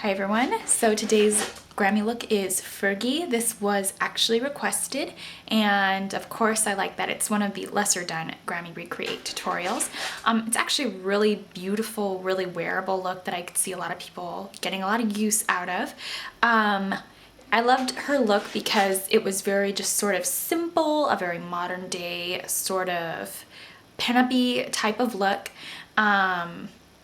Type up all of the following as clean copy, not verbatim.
Hi everyone, so today's Grammy look is Fergie. This was actually requested, and of course I like that it's one of the lesser done Grammy Recreate tutorials. It's actually a really beautiful, really wearable look that I could see a lot of people getting a lot of use out of. I loved her look because it was very just sort of simple, a very modern day sort of pin-up-y type of look.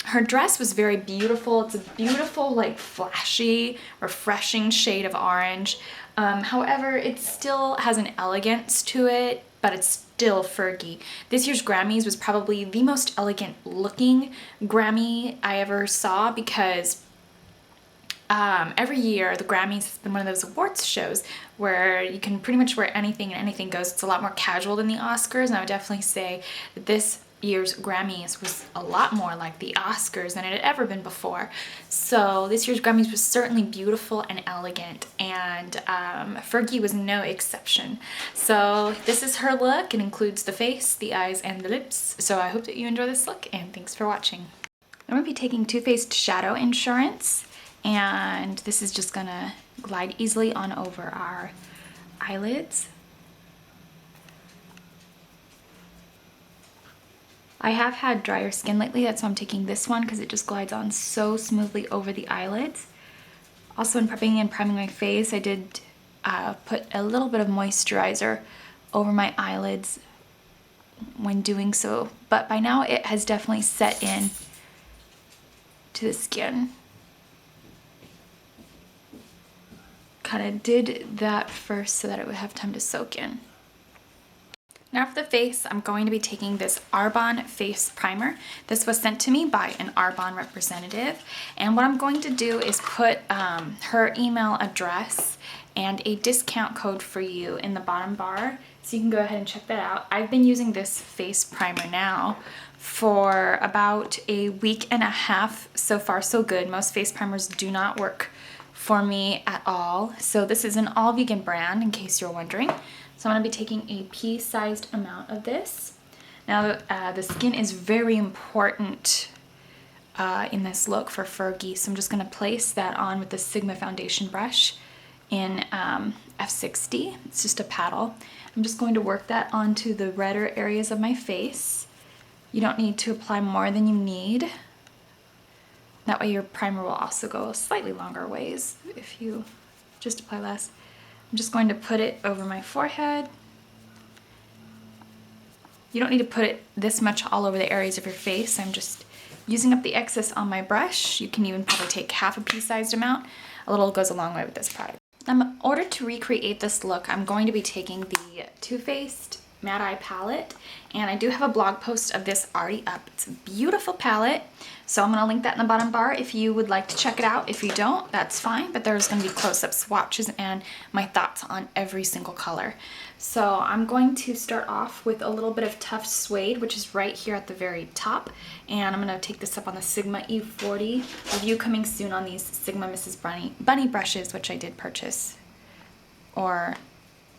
Her dress was very beautiful. It's a beautiful, like, flashy, refreshing shade of orange. However, it still has an elegance to it, but it's still Fergie. This year's Grammys was probably the most elegant looking Grammy I ever saw because every year the Grammys has been one of those awards shows where you can pretty much wear anything and anything goes. It's a lot more casual than the Oscars, and I would definitely say that this year's Grammys was a lot more like the Oscars than it had ever been before. So this year's Grammys was certainly beautiful and elegant, and Fergie was no exception. So this is her look. It includes the face, the eyes, and the lips. So I hope that you enjoy this look, and thanks for watching. I'm going to be taking Too Faced Shadow Insurance, and this is just gonna glide easily on over our eyelids. I have had drier skin lately, that's why I'm taking this one, because it just glides on so smoothly over the eyelids. Also, in prepping and priming my face, I did put a little bit of moisturizer over my eyelids when doing so, but by now it has definitely set in to the skin. Kind of did that first so that it would have time to soak in. Now for the face, I'm going to be taking this Arbonne face primer. This was sent to me by an Arbonne representative, and what I'm going to do is put her email address and a discount code for you in the bottom bar, so you can go ahead and check that out. I've been using this face primer now for about a week and a half. So far so good. Most face primers do not work for me at all. So this is an all vegan brand, in case you're wondering. So I'm going to be taking a pea-sized amount of this. Now the skin is very important in this look for Fergie, so I'm just going to place that on with the Sigma foundation brush in F60. It's just a paddle. I'm just going to work that onto the redder areas of my face. You don't need to apply more than you need. That way your primer will also go slightly longer ways if you just apply less. I'm just going to put it over my forehead. You don't need to put it this much all over the areas of your face. I'm just using up the excess on my brush. You can even probably take half a pea-sized amount. A little goes a long way with this product. In order to recreate this look, I'm going to be taking the Too Faced Madurai Palette, and I do have a blog post of this already up. It's a beautiful palette, so I'm going to link that in the bottom bar if you would like to check it out. If you don't, that's fine, but there's going to be close-up swatches and my thoughts on every single color. So I'm going to start off with a little bit of Tuffed Suede, which is right here at the very top, and I'm going to take this up on the Sigma E40. Review coming soon on these Sigma Mrs. Bunny brushes, which I did purchase, or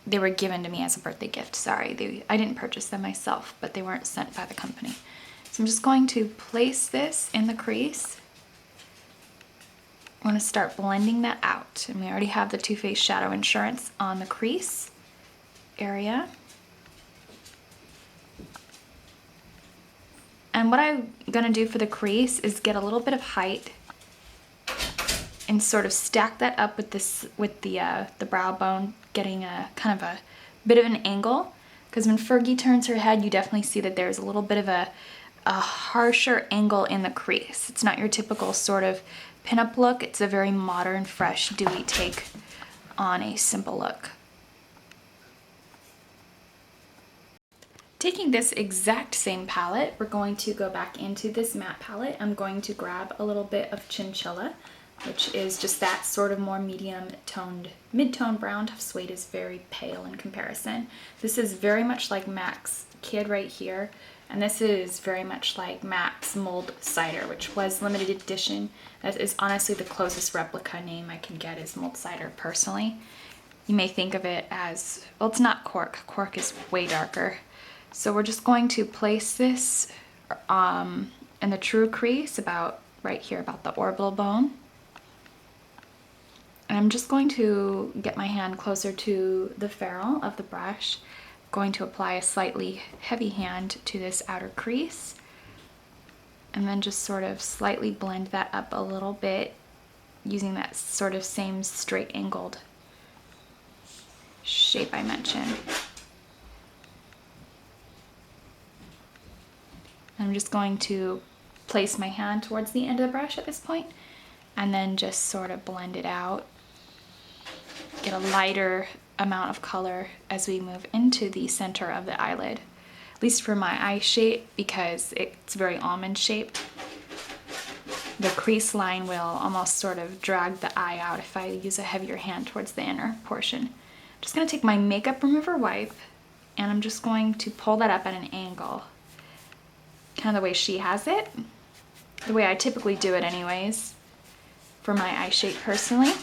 they were given to me as a birthday gift. Sorry, I didn't purchase them myself, but they weren't sent by the company. So I'm just going to place this in the crease. I'm going to start blending that out. And we already have the Too Faced Shadow Insurance on the crease area. And what I'm going to do for the crease is get a little bit of height and sort of stack that up with this, with the brow bone, getting a kind of a bit of an angle, because when Fergie turns her head, you definitely see that there's a little bit of a harsher angle in the crease. It's not your typical sort of pinup look. It's a very modern, fresh, dewy take on a simple look. Taking this exact same palette, we're going to go back into this matte palette. I'm going to grab a little bit of Chinchilla, which is just that sort of more medium-toned, mid-tone brown. Tuffed Suede is very pale in comparison. This is very much like MAC's Kid right here, and this is very much like MAC's Mold Cider, which was limited edition. That is honestly the closest replica name I can get is Mold Cider personally. You may think of it as, well, it's not cork. Cork is way darker. So we're just going to place this in the true crease about right here, about the orbital bone. And I'm just going to get my hand closer to the ferrule of the brush. Going to apply a slightly heavy hand to this outer crease. And then just sort of slightly blend that up a little bit using that sort of same straight angled shape I mentioned. I'm just going to place my hand towards the end of the brush at this point and then just sort of blend it out. Get a lighter amount of color as we move into the center of the eyelid, at least for my eye shape, because it's very almond shaped. The crease line will almost sort of drag the eye out if I use a heavier hand towards the inner portion. I'm just going to take my makeup remover wipe and I'm just going to pull that up at an angle, kind of the way she has it, the way I typically do it anyways, for my eye shape personally.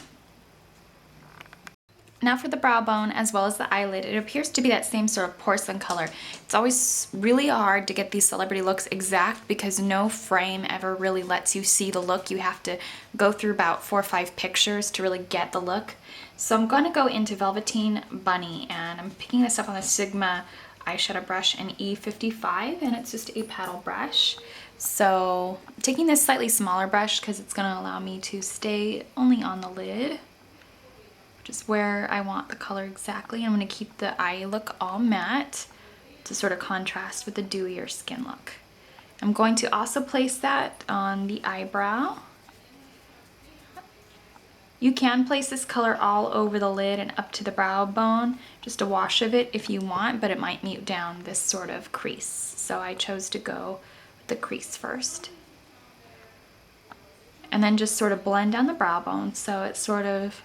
Now for the brow bone as well as the eyelid, it appears to be that same sort of porcelain color. It's always really hard to get these celebrity looks exact because no frame ever really lets you see the look. You have to go through about 4 or 5 pictures to really get the look. So I'm going to go into Velveteen Bunny and I'm picking this up on the Sigma eyeshadow brush in E55 and it's just a paddle brush. So I'm taking this slightly smaller brush because it's going to allow me to stay only on the lid, just where I want the color exactly. I'm going to keep the eye look all matte to sort of contrast with the dewier skin look. I'm going to also place that on the eyebrow. You can place this color all over the lid and up to the brow bone, just a wash of it if you want, but it might mute down this sort of crease. So I chose to go with the crease first. And then just sort of blend down the brow bone so it sort of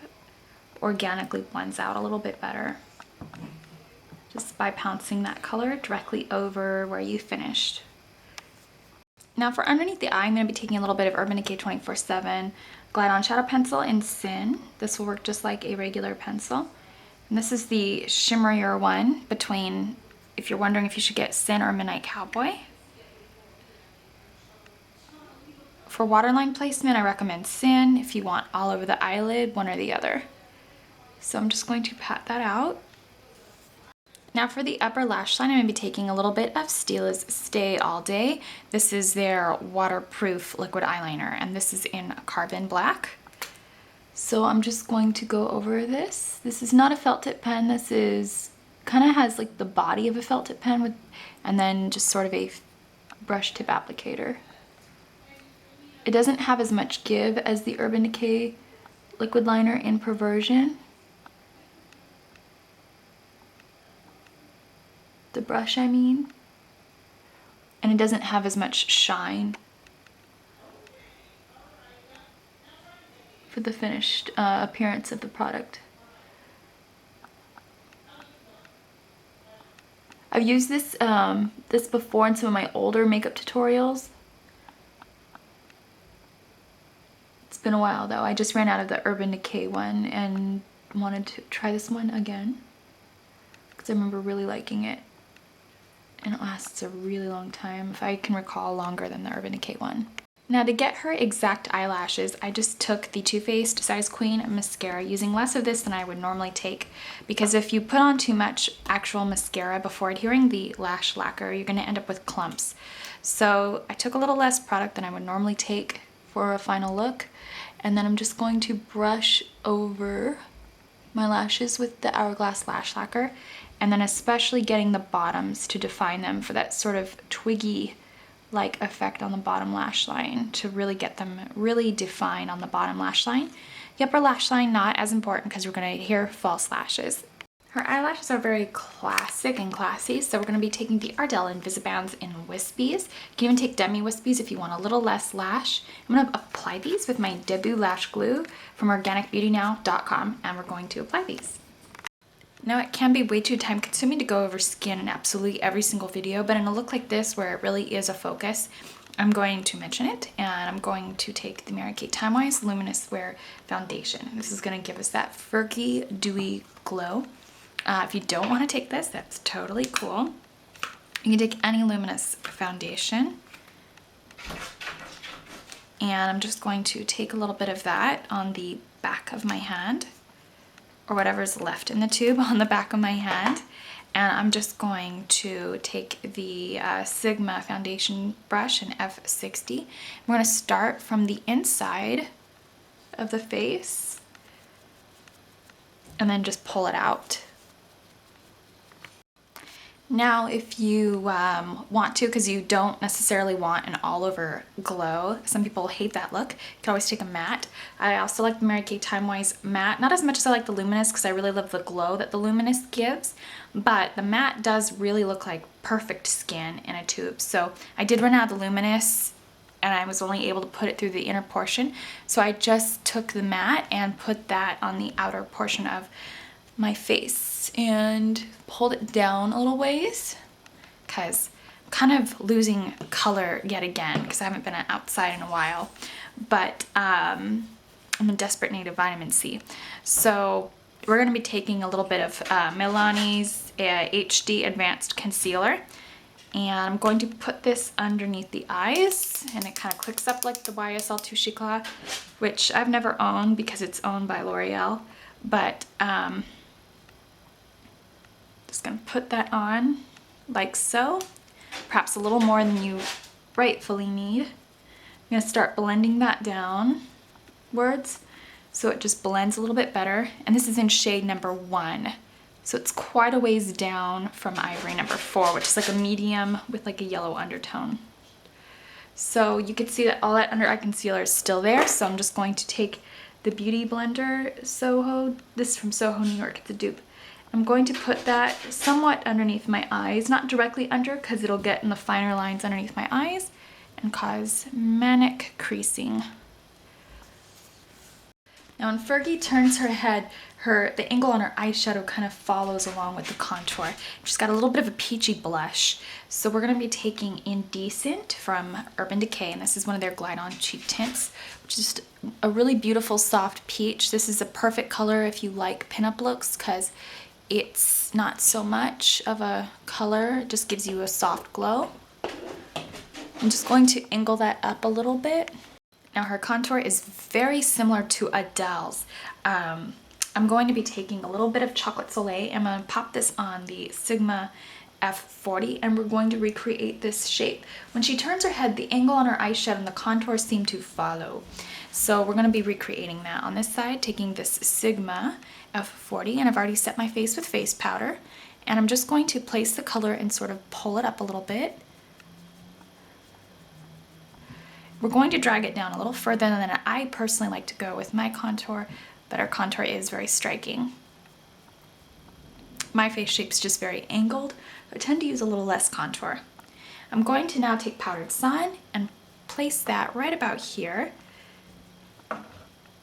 organically blends out a little bit better, just by pouncing that color directly over where you finished. Now for underneath the eye, I'm going to be taking a little bit of Urban Decay 24/7 Glide On Shadow Pencil in Sin. This will work just like a regular pencil. And this is the shimmerier one between, if you're wondering if you should get Sin or Midnight Cowboy. For waterline placement, I recommend Sin. If you want all over the eyelid, one or the other. So I'm just going to pat that out. Now for the upper lash line, I'm going to be taking a little bit of Stila's Stay All Day. This is their waterproof liquid eyeliner, and this is in Carbon Black. So I'm just going to go over this. This is not a felt tip pen. This is kind of has like the body of a felt tip pen with, and then just sort of a brush tip applicator. It doesn't have as much give as the Urban Decay liquid liner in Perversion. The brush, I mean. And it doesn't have as much shine for the finished appearance of the product. I've used this this before in some of my older makeup tutorials. It's been a while though. I just ran out of the Urban Decay one and wanted to try this one again because I remember really liking it. And it lasts a really long time, if I can recall, longer than the Urban Decay one. Now to get her exact eyelashes, I just took the Too Faced Size Queen mascara, using less of this than I would normally take, because if you put on too much actual mascara before adhering the lash lacquer, you're going to end up with clumps. So I took a little less product than I would normally take for a final look, and then I'm just going to brush over my lashes with the Hourglass lash lacquer, and then especially getting the bottoms to define them for that sort of twiggy like effect on the bottom lash line, to really get them really defined on the bottom lash line. The upper lash line not as important because we're going to adhere false lashes. Her eyelashes are very classic and classy, so we're going to be taking the Ardell Invisibands in Wispies. You can even take demi wispies if you want a little less lash. I'm going to apply these with my Debut Lash Glue from organicbeautynow.com, and we're going to apply these. Now it can be way too time consuming to go over skin in absolutely every single video, but in a look like this where it really is a focus, I'm going to mention it, and I'm going to take the Mary Kay Timewise Luminous Wear Foundation. This is going to give us that Fergie dewy glow. If you don't want to take this, that's totally cool. You can take any luminous foundation. And I'm just going to take a little bit of that on the back of my hand, or whatever's left in the tube on the back of my hand. And I'm just going to take the Sigma foundation brush in F60. We're going to start from the inside of the face and then just pull it out. Now, if you want to, because you don't necessarily want an all-over glow, some people hate that look, you can always take a matte. I also like the Mary Kay Timewise matte, not as much as I like the Luminous, because I really love the glow that the Luminous gives, but the matte does really look like perfect skin in a tube. So I did run out of the Luminous, and I was only able to put it through the inner portion, so I just took the matte and put that on the outer portion of my face and pulled it down a little ways, because I'm kind of losing color yet again because I haven't been outside in a while, but I'm in desperate need of vitamin C. So we're going to be taking a little bit of Milani's HD Advanced Concealer, and I'm going to put this underneath the eyes, and it kind of clicks up like the YSL Touche Éclat, which I've never owned because it's owned by L'Oreal, but just gonna put that on like so, perhaps a little more than you rightfully need. I'm gonna start blending that downwards so it just blends a little bit better. And this is in shade number 1. So it's quite a ways down from Ivory number 4, which is like a medium with like a yellow undertone. So you can see that all that under eye concealer is still there. So I'm just going to take the Beauty Blender Soho, this is from Soho, New York, it's a dupe. I'm going to put that somewhat underneath my eyes, not directly under because it'll get in the finer lines underneath my eyes and cause manic creasing. Now when Fergie turns her head, the angle on her eyeshadow kind of follows along with the contour. She's got a little bit of a peachy blush. So we're going to be taking Indecent from Urban Decay, and this is one of their Glide On Cheek Tints, which is just a really beautiful soft peach. This is a perfect color if you like pinup looks because it's not so much of a color, it just gives you a soft glow. I'm just going to angle that up a little bit. Now her contour is very similar to Ardell's. I'm going to be taking a little bit of Chocolate Soleil. I'm going to pop this on the Sigma F40 and we're going to recreate this shape. When she turns her head, the angle on her eyeshadow and the contours seem to follow. So we're going to be recreating that on this side, taking this Sigma F40, and I've already set my face with face powder, and I'm just going to place the color and sort of pull it up a little bit. We're going to drag it down a little further than I personally like to go with my contour, but our contour is very striking. My face shape's just very angled, so I tend to use a little less contour. I'm going to now take Powdered Sun and place that right about here.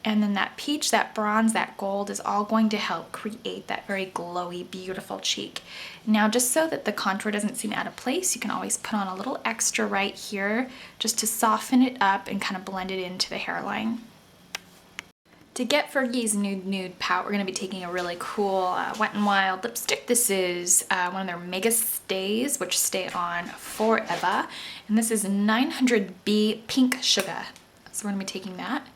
And then that peach, that bronze, that gold is all going to help create that very glowy, beautiful cheek. Now, just so that the contour doesn't seem out of place, you can always put on a little extra right here just to soften it up and kind of blend it into the hairline. To get Fergie's Nude Nude Pout, we're going to be taking a really cool Wet n Wild lipstick. This is one of their Mega Stays, which stay on forever. And this is 900B Pink Sugar. So we're going to be taking that.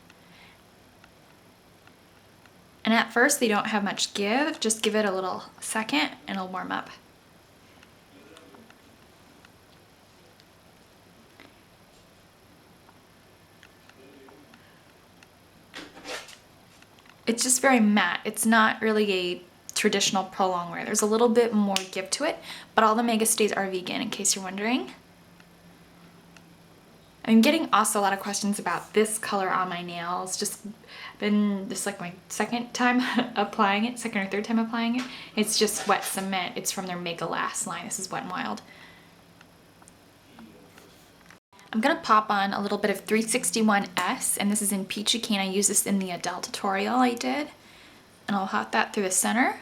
And at first they don't have much give, just give it a little second and it'll warm up. It's just very matte. It's not really a traditional prolong wear. There's a little bit more give to it, but all the Mega Stays are vegan in case you're wondering. I'm getting also a lot of questions about this color on my nails. This is like my second time applying it, second or third time applying it. It's just wet cement. It's from their Megalast line. This is Wet n Wild. I'm gonna pop on a little bit of 361S, and this is in Peachy Keen. I used this in the Ardell tutorial I did, and I'll hot that through the center.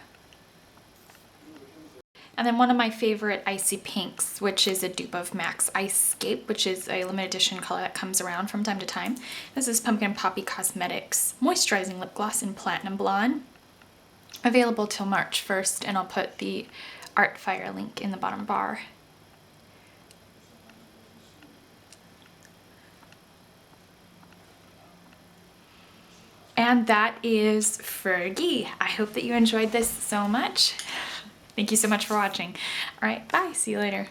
And then one of my favorite icy pinks, which is a dupe of MAC's Icescape, which is a limited edition color that comes around from time to time. This is Pumpkin Poppy Cosmetics Moisturizing Lip Gloss in Platinum Blonde. Available till March 1st, and I'll put the Artfire link in the bottom bar. And that is Fergie. I hope that you enjoyed this so much. Thank you so much for watching. All right, bye. See you later.